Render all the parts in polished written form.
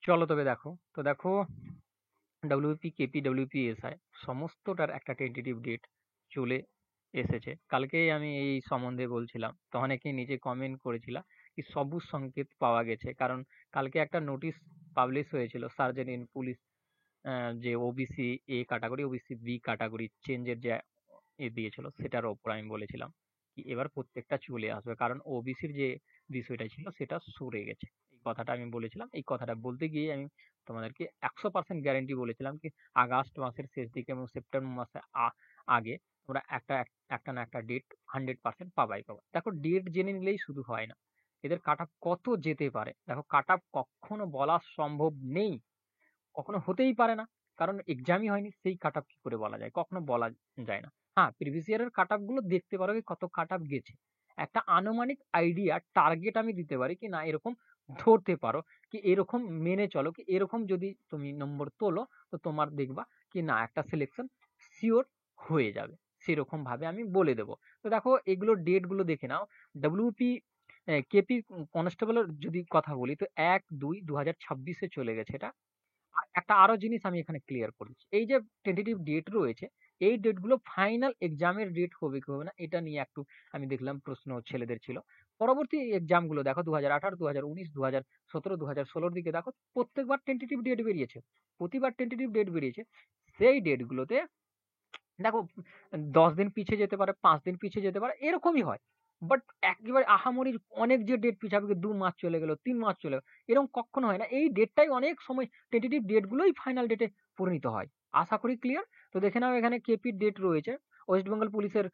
চলো তবে দেখো। তো দেখো, ডব্লিউপি, কেপি, ডব্লিউপি, এসআই সমস্তটার একটা টেন্টেটিভ ডেট চলে এসেছে। কালকেই আমি এই সম্বন্ধে বলছিলাম, তো অনেকেই নিচে কমেন্ট করেছিল কি সবুজ সংকেত পাওয়া গেছে, কারণ কালকে একটা নোটিশ পাবলিশ হয়েছিল সার্জেন্ট ইন পুলিশ, যে OBC A category, OBC B category চেঞ্জের যে দিয়েছিল সেটার ওপর আমি বলেছিলাম কি এবার প্রত্যেকটা চলে আসবে, কারণ ওবিসির যে বিষয়টা ছিল সেটা সরে গেছে। এই কথাটা আমি বলেছিলাম। এই কথাটা বলতে গিয়ে আমি তোমাদেরকে 100% গ্যারেন্টি বলেছিলাম কি আগস্ট মাসের শেষ দিকে এবং সেপ্টেম্বর মাসে আগে তোমরা একটা না একটা ডেট 100% পাবাই পাবা। দেখো, ডেট জেনে নিলেই শুধু হয় না, এদের কাট অফ কত যেতে পারে। দেখো, কাট অফ কখনো বলা সম্ভব নেই, কখনো হতেই পারে না, কারণ এক্সামই হয়নি, সেই কাট অফ কি করে বলা যায়, কখনো বলা যায় না। হ্যাঁ, প্রিভিয়াস ইয়ারের কাট অফ গুলো দেখতে পারো কি কত কাট অফ গেছে, একটা আনুমানিক আইডিয়া টার্গেট আমি দিতে পারি কি না, এরকম ধরতে পারো কি এরকম মেনে চলো কি এরকম যদি তুমি নম্বর তোলো, তো তোমার দেখবা কি না একটা সিলেকশন শিওর হয়ে যাবে, সেরকম ভাবে আমি বলে দেবো। তো দেখো, এগুলো ডেট গুলো দেখে নাও। ডব্লিউপি কেপি কনস্টেবলের যদি কথা বলি, তো 1/2/2026 চলে গেছে এটা। আর একটা আরো জিনিস আমি এখানে ক্লিয়ার করি, এই যে টেন্টেটিভ ডেট রয়েছে, এই ডেট গুলো ফাইনাল এক্সামের ডেট হবে কি হবে না এটা নিয়ে একটু আমি দেখলাম প্রশ্ন ছেলেদের ছিল। পরবর্তী এক্সাম গুলো দেখো 2018, 2019, 2017, 2016 দিকে দেখো, প্রত্যেকবার টেন্টেটিভ ডেট বেরিয়েছে, প্রতিবার টেন্টেটিভ ডেট বেরিয়েছে। সেই ডেট গুলোতে দেখো 10 দিন পিছিয়ে যেতে পারে, 5 দিন পিছিয়ে যেতে পারে, এরকমই হয়। বাট একেবারে আহামরি অনেক যে ডেট পিছাবে, 2 মাস চলে গেল, 3 মাস চলে গেল, এরকম কখনো হয় না। এই ডেটটাই অনেক সময় টেন্টেটিভ ডেট গুলোই ফাইনাল ডেটে পরিণত হয়। আশা করি ক্লিয়ার। তো দেখে নাও, এখানে কেপির ডেট রয়েছে, ওয়েস্ট বেঙ্গল পুলিশের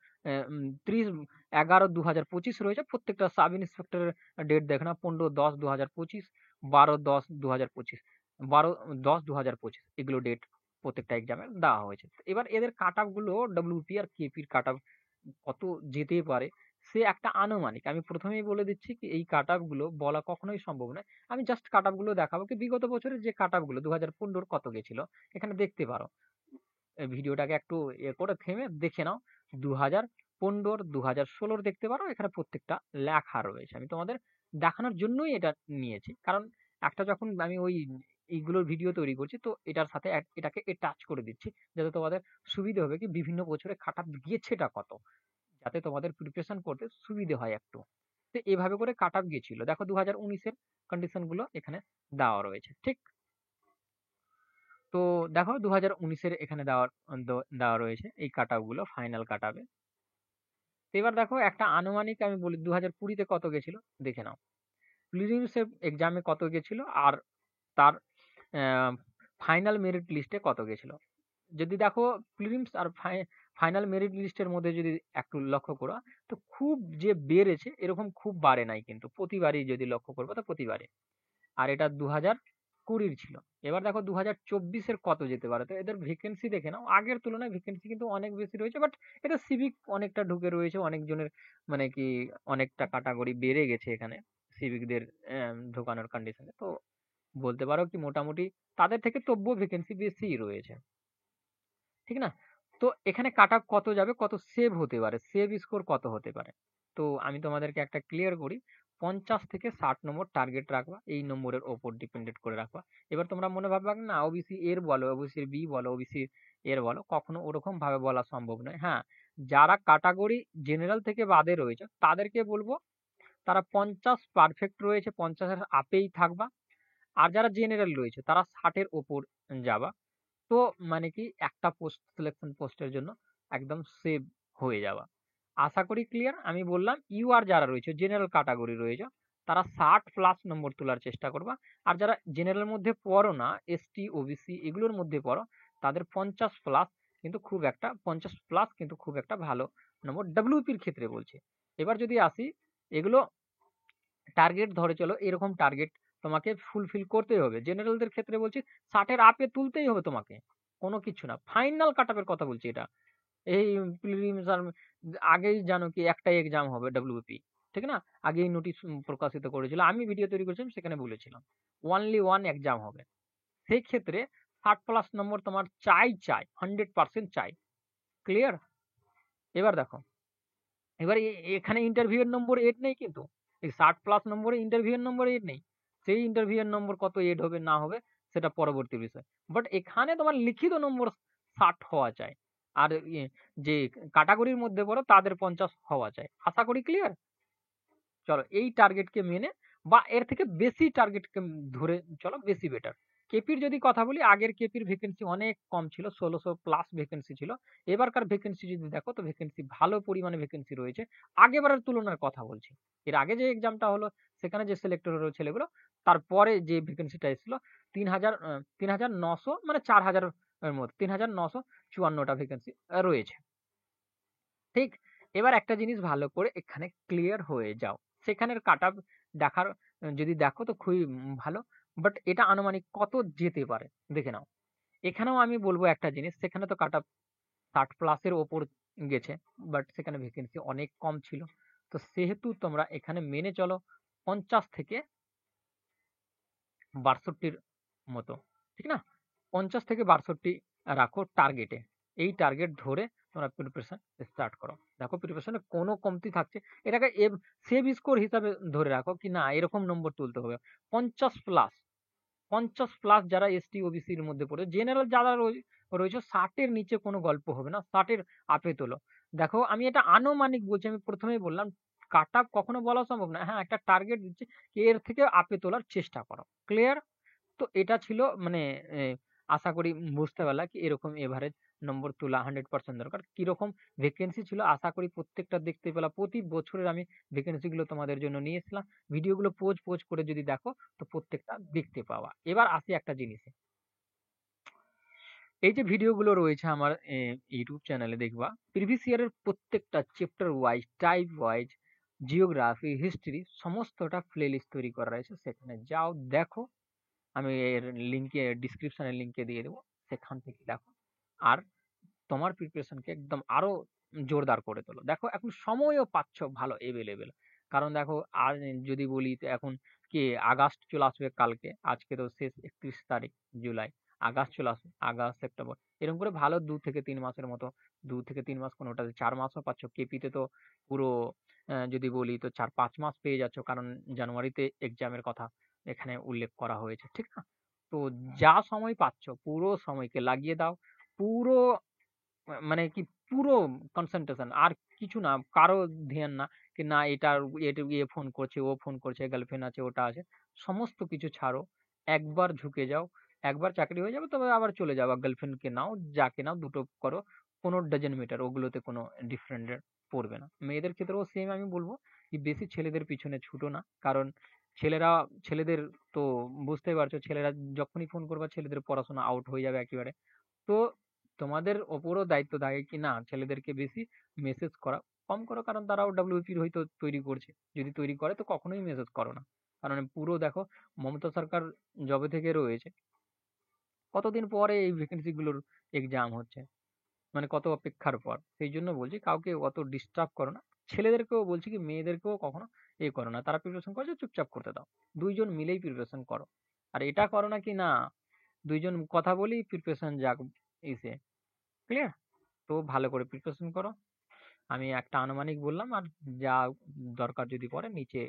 30/11/2025 রয়েছে। প্রত্যেকটা সাব ইন্সপেক্টরের ডেট দেখে নাও, 15/10/2025, 12/10/2025, 12/10/2025, এগুলো ডেট প্রত্যেকটা এক্সামে দেওয়া হয়েছে। এবার এদের কাট অফ গুলো ডব্লিউপি আর কেপির কাট অফ কত যেতে পারে, সে একটা আনুমানিক। আমি প্রথমেই বলে দিচ্ছি কি এই কাট অফ গুলো বলা কখনোই সম্ভব নয়। আমি জাস্ট কাট অফ গুলো দেখাবো কি বিগত বছরের যে কাট অফ গুলো 2015 কত গেছিল, এখানে দেখতে পারো। ভিডিওটাকে একটু করে থেমে দেখে নাও। 2015, 2016 দেখতে পারো, এখানে প্রত্যেকটা লেখা রয়েছে। আমি তোমাদের দেখানোর জন্যই এটা নিয়েছি, কারণ একটা যখন আমি ওই এইগুলোর ভিডিও তৈরি করছি, তো এটার সাথে এটাকে টাচ করে দিচ্ছি, যাতে তোমাদের সুবিধে হবে কি বিভিন্ন বছরে কাট অফ গিয়েছেটা কত, যাতে তোমাদের প্রিপারেশন করতে সুবিধে হয় একটু। তো এভাবে করে কাট অফ গিয়েছিল। দেখো 2019-এর কন্ডিশন গুলো এখানে দেওয়া রয়েছে, ঠিক। তো দেখো 2019-এর এখানে দেওয়া রয়েছে এই কাট অফ গুলো ফাইনাল কাট অফে। তো এবার দেখো, একটা আনুমানিক আমি বলি 2020-তে কত গেছিল দেখে নাও, প্রিলিমস এক্সামে কত গেছিল, আর তার ফাইনাল মেরিট লিস্টে কত গেছিল। যদি দেখো প্রিলিমস আর ফাইনাল মেরিট লিস্টের মধ্যে যদি একটু লক্ষ্য করো, তো খুব যে বেড়েছে এরকম খুব বাড়ে নাই, কিন্তু প্রতিবারই যদি লক্ষ্য করবো তো প্রতিবারই। আর এটা 2020-র ছিল। এবার দেখো 2024-এর কত যেতে পারে। তো এদের ভ্যাকেন্সি দেখে নাও, আগের তুলনায় ভ্যাকেন্সি কিন্তু অনেক বেশি রয়েছে, বাট এটা সিভিক অনেকটা ঢুকে রয়েছে, অনেকজনের মানে কি অনেকটা ক্যাটাগরি বেড়ে গেছে এখানে সিভিকদের ঢোকানোর কন্ডিশনে। তো বলতে পারো কি মোটামুটি তাদের থেকে তবুও ভ্যাকেন্সি বেশি রয়েছে, ঠিক না? তো এখানে কাট অফ কত যাবে, কত সেভ হতে পারে, সেভ স্কোর কত হতে পারে। তো আমি তোমাদেরকে একটা ক্লিয়ার করি, 50 থেকে 60 নম্বর টার্গেট রাখবা, এই নম্বরের ওপর ডিপেন্ডেন্ট করে রাখবা। এবার তোমরা মনে ভাববা না ওবিসি এর বলো, ওবিসি বি বলো, ওবিসি এর বলো, কখনো ওরকম ভাবে বলা সম্ভব নয়। হ্যাঁ, যারা ক্যাটাগরি জেনারেল থেকে বাদে রয়েছে তাদেরকে বলবো তারা 50 পারফেক্ট রয়েছে, 50-এর আপেই থাকবা। আর যারা জেনারেল রয়েছে তারা 60-এর ওপর যাবা। তো মানে কি একটা সিলেকশন পোস্টের জন্য একদম সেভ হয়ে যাওয়া। আশা করি ক্লিয়ার। আমি বললাম ইউআর যারা রয়েছে, জেনারেল ক্যাটাগরি রয়েছে, তারা 60+ নম্বর তোলার চেষ্টা করবা। আর যারা জেনারেল মধ্যে পড়ো না, এসটি ওবিসি এগুলোর মধ্যে পড়ো, তাদের 50+ কিন্তু খুব একটা 50+ কিন্তু খুব একটা ভালো নম্বর ডব্লিউপির ক্ষেত্রে বলছে। এবার যদি আসি, এগুলো টার্গেট ধরে চলো, এরকম টার্গেট তোমাকে ফুলফিল করতেই হবে। জেনারেলদের ক্ষেত্রে বলছি 60-এর আপে তুলতেই হবে তোমাকে, কোনো কিছু না। ফাইনাল কাট অফের কথা বলছি এটা। এই প্রিলিমস আর আগেই জানো কি একটাই এক্সাম হবে ডব্লিউপি, ঠিক না? আগেই নোটিশ প্রকাশিত করেছিল, আমি ভিডিও তৈরি করেছিলাম সেখানে বলেছিলাম ওনলি ওয়ান এক্সাম হবে। সেই ক্ষেত্রে 60+ নম্বর তোমার চাই চাই, 100% চাই। ক্লিয়ার? এবার দেখো, এবার এখানে ইন্টারভিউ এর নম্বর 8 নেই, কিন্তু এই 60+ নম্বরে ইন্টারভিউ এর নম্বর 8 নেই। সেই ইন্টারভিউ এর নম্বর কত এড হবে না হবে সেটা পরবর্তী বিষয়। বাট এখানে তোমার লিখিত নম্বর ৬০ হওয়া চাই। আর যে ক্যাটেগরির মধ্যে পড়ো তাদের ৫০ হওয়া চাই। আশা করি ক্লিয়ার? চলো এই টার্গেটকে মেনে বা এর থেকে বেশি টার্গেটকে ধরে চলো, বেশি বেটার। কেপির যদি কথা বলি, আগের কেপির ভ্যাকেন্সি অনেক কম ছিল, ১৬০০ প্লাস ভ্যাকেন্সি ছিল। এবারকার ভ্যাকেন্সি যদি দেখো তো ভ্যাকেন্সি ভালো পরিমাণে ভ্যাকেন্সি রয়েছে। আগেবারের তুলনার কথা বলছি। এর আগে যে এক্সামটা হলো সেখানে যে সিলেক্টেড হলো ছেলেগুলো, তারপরে যে ভ্যাকেন্সিটা এসেছিল ৩,০০০ ৩,৯০০ মানে ৪,০০০ এর মধ্যে ৩,৯৫৪টা ভ্যাকেন্সি রয়েছে। ঠিক? এবার একটা জিনিস ভালো করে এখানে ক্লিয়ার হয়ে যাও। সেখানের কাটঅফ দেখার যদি দেখো তো খুবই ভালো। বাট এটা আনুমানিক কত যেতে পারে দেখে নাও। এখানেও আমি বলব একটা জিনিস, সেখানে তো কাটঅফ ৬০ প্লাস এর ওপর গেছে। বাট সেখানে ভ্যাকেন্সি অনেক কম ছিল। তো সেহেতু তোমরা এখানে মেনে চলো ৫০ থেকে ৬২ র মতো। ঠিক না? ৫০ থেকে ৬২ রাখো টার্গেটে। এই টার্গেট ধরে তোমরা প্রিপারেশন স্টার্ট করো। দেখো প্রিপারেশন এ কোনো কমতি থাকছে। এটাকে সেভ স্কোর হিসাবে ধরে রাখো কি না এরকম নম্বর তুলতে হবে। ৫০ প্লাস ৫০ প্লাস যারা এসটি ওবিসির মধ্যে পড়ে, জেনারেল যারা রয়েছে ৬০ এর নিচে কোনো গল্প হবে না। ৬০ এর আপে তোলো। দেখো আমি এটা আনুমানিক বলছি, আমি প্রথমেই বললাম কাট আপ কখনো বলা সম্ভব না। হ্যাঁ, একটা টার্গেট দিচ্ছি এর থেকে আপে তোলার চেষ্টা করো। ক্লিয়ার? তো এটা ছিল মানে এ আশা করি বুঝতে পারলা কি এরকম এভারেজ নম্বর তোলা 100% দরকার। কিরকম ভ্যাকেন্সি ছিল আশা করি প্রত্যেকটা দেখতে পেলা। প্রতি বছরের আমি ভ্যাকেন্সি গুলো তোমাদের জন্য নিয়ে এসছিলাম। ভিডিওগুলো পোজ করে যদি দেখো তো প্রত্যেকটা দেখতে পাওয়া। এবার আসি একটা জিনিসে। এই যে ভিডিওগুলো রয়েছে আমার YouTube চ্যানেলে দেখবা, প্রিভিয়াস ইয়ারের প্রত্যেকটা chapter wise, type wise, geography, history সমস্তটা প্লেলিস্ট তৈরি করা রয়েছে। সেখানে যাও দেখো। আমি এর লিঙ্কে ডেসক্রিপশনের লিঙ্কে দিয়ে দেবো। সেখান থেকে দেখো। আর তোমার প্রিপারেশনকে একদম আরো জোরদার করে তোলো। দেখো এখন সময়ও পাচ্ছ ভালো এভেলেবেল। কারণ দেখো আর যদি বলি তো এখন কি আগস্ট চলে আসবে কালকে। আজকে তো শেষ ৩১ তারিখ জুলাই। আগস্ট চলে আসবে। August, September. এরকম করে ভালো ২ থেকে ৩ মাসের মতো ২ থেকে ৩ মাস কোনোটাতে ৪ মাসও পাচ্ছ। কেপিতে তো পুরো যদি বলি তো ৪-৫ মাস পেয়ে যাচ্ছ। কারণ জানুয়ারিতে এক্সামের কথা এখানে উল্লেখ করা হয়েছে। ঠিক না? তো যা সময় পাচ্ছ পুরো সময়কে লাগিয়ে দাও। পুরো মানে কি পুরো কনসেনট্রেশন আর কিছু না, কারো ধ্যান না কি না এটার এ ফোন করছে, ও ফোন করছে, গার্লফ্রেন্ড আছে, ওটা আছে। সমস্ত কিছু ছাড়ো। একবার ঝুঁকে যাও। একবার চাকরি হয়ে যাবে তবে আবার চলে যাও। গার্লফ্রেন্ডকে নাও, যাকে নাও দুটো করো। কোনো ডাজন্ট ম্যাটার, ওগুলোতে কোনো ডিফারেন্ট পড়বে না। মেয়েদের ক্ষেত্রেও সেম আমি বলব কি বেশি ছেলেদের পিছনে ছুটো না। কারণ ছেলেরা ছেলেদের তো বুঝতেই পারছো, ছেলেরা যখনই ফোন করবা ছেলেদের পড়াশোনা আউট হয়ে যাবে একেবারে। তো তোমাদের ওপরও দায়িত্ব থাকে কি না ছেলেদেরকে বেশি মেসেজ করা কম করো। কারণ তারাও WFP হয়তো তৈরি করছে। যদি তৈরি করে তো কখনোই মেসেজ করো না। কারণ পুরো দেখো মমতা সরকার যবে থেকে রয়েছে কতদিন পরে এই ভ্যাকেন্সি গুলোর এক্সাম হচ্ছে। মানে কত অপেক্ষার পর। সেই জন্য বলছি কাউকে অত ডিস্টার্ব করো না। ছেলেদেরকেও বলছি কি মেয়েদেরকেও কখনো করো না। তারা প্রিপারেশন করছে চুপচাপ করতে দাও। ২ জন মিলেই প্রিপারেশন করো। আর এটা করো না কি না ২ জন কথা বলি প্রিপারেশন যাক ইসে। ক্লিয়ার? তো ভালো করে প্রিপারেশন করো। আমি একটা আনুমানিক বললাম আর যা দরকার যদি পড়ে নিচে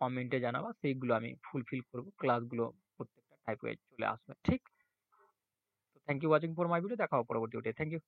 কমেন্টে জানাবা। সেইগুলো আমি ফুলফিল করব। ক্লাসগুলো প্রত্যেকটা টাইপ ওয়াইজ চলে আসবে। ঠিক? তো thank you watching for my video. দেখা হবে পরবর্তী ভিডিও। Thank you.